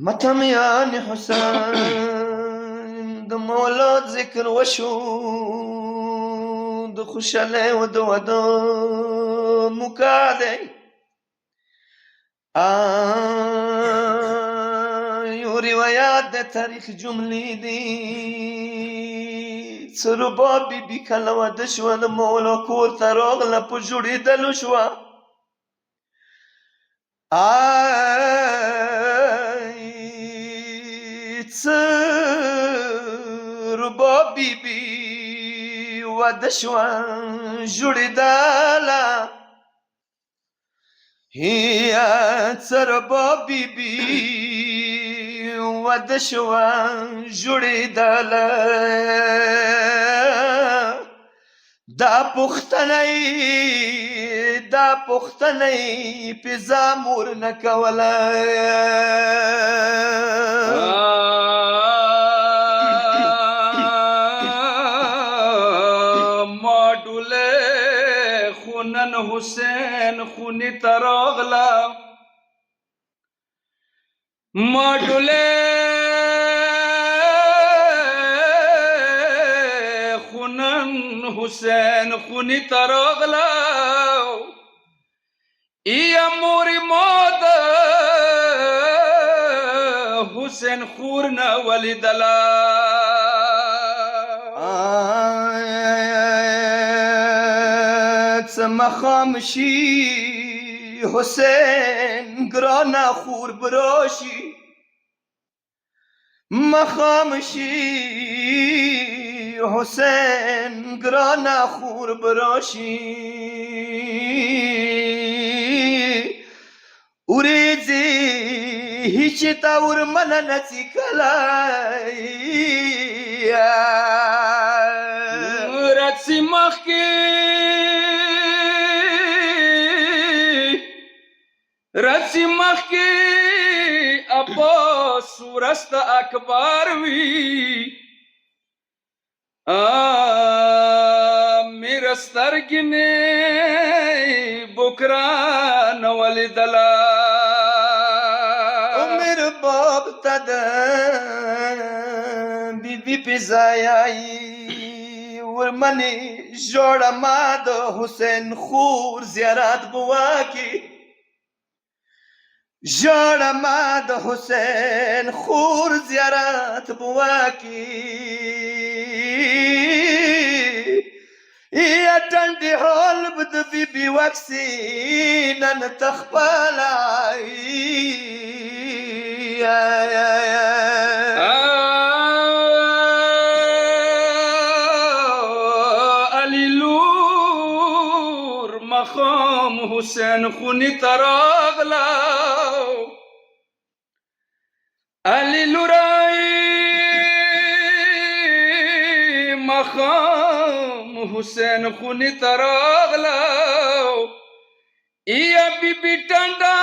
متم یعنی حسین د مولاد ذکر وشو د خوشاله و د ودا مکاده یو روایات د تاریخ جملې دي سربا بی بی کله واده شوه د مولا کور ته راغله په جوړېدلو شوه ربا بی بی واده شوه جوړېدله ربا بی بی واده شوه جوړېدله دا پختنی پیزا مور نکوله ماډوله خونن حسین خونی تراغلا ماډوله حسین خونی تراغلا ای موری ماد حسین خورنا ولی دلا مخامشی حسین گرانا خور براشی مخامشی حسین گرانا خور براشی اوریزی هیچی تاور من نسی کلائی رسی مخی عباس ورست اکبر وی میرا سترگنی بکران ولی دلا عمر باب تدا بی بی پیزایی ورمنی جوڑا ماد حسین خور زیارات بوا کی جوڑا ماد حسین خور زیارات بوا کی یا ټنډې حال به د بی بی واکسین نن تخپلای علی لور مخام حسین خونی تراغلا علی لورای مخام حسین خونی تراغلا ای بی بی ٹنڈا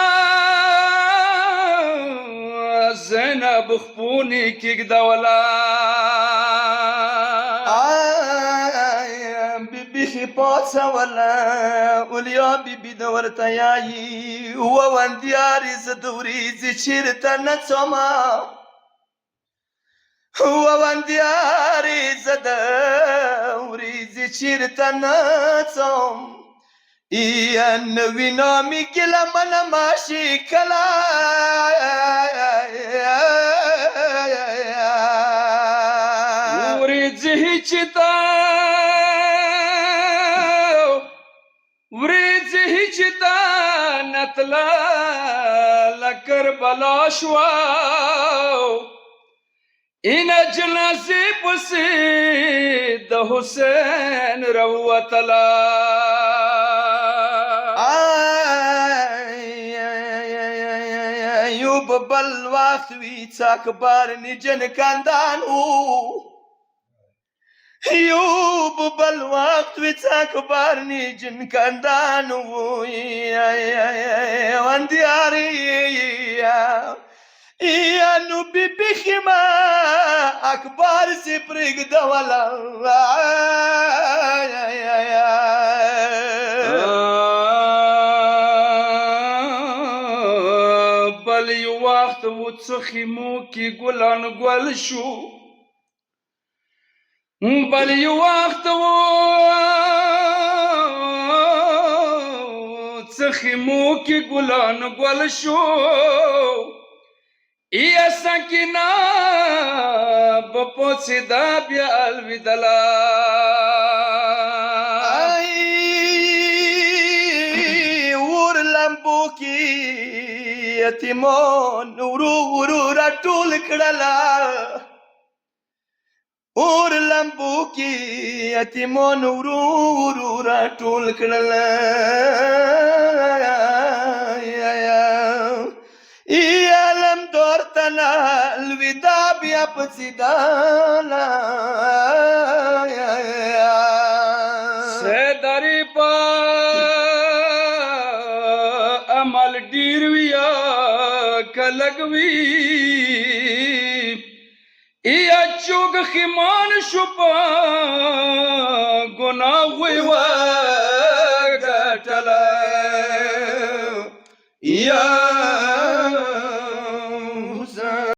زینب خپونی کیک دولا بی بی خپاڅه ولا اولیا بی بی د ورته یایي ووندیارې زه د وریځې چېرته نڅومه ووندیارې زه د وریځې چېرته نڅوم یا نوی نامی گله من ماشی کلا وریځې چې تا نتلا لکربلا شوا این جنازې پسې د حسین روتلا یوب بل وقت وی څاکبار نجن کندانو یوب بل وقت وی څاکبار نجن کندانو وندیاری یا نو بی بی خما اکبر سی پرېږدوله یو وخت و څه خیمو کې ګلان ګل شو بل یو وخت و څه خیمو کې ګلان ګل شو یا سکینه بپوڅېده بیا الویدله ور لمبو کې یتیمان ورو ورو راټول کړله اور لمبو کې یتیمان ورو ورو راټول کړله عالم دور تنا الوداع بیا پسیدانا سیداری پا عمل ډیر ویا کلګوي یا چوغ خیمان شو پا گناه وی و ګټله یا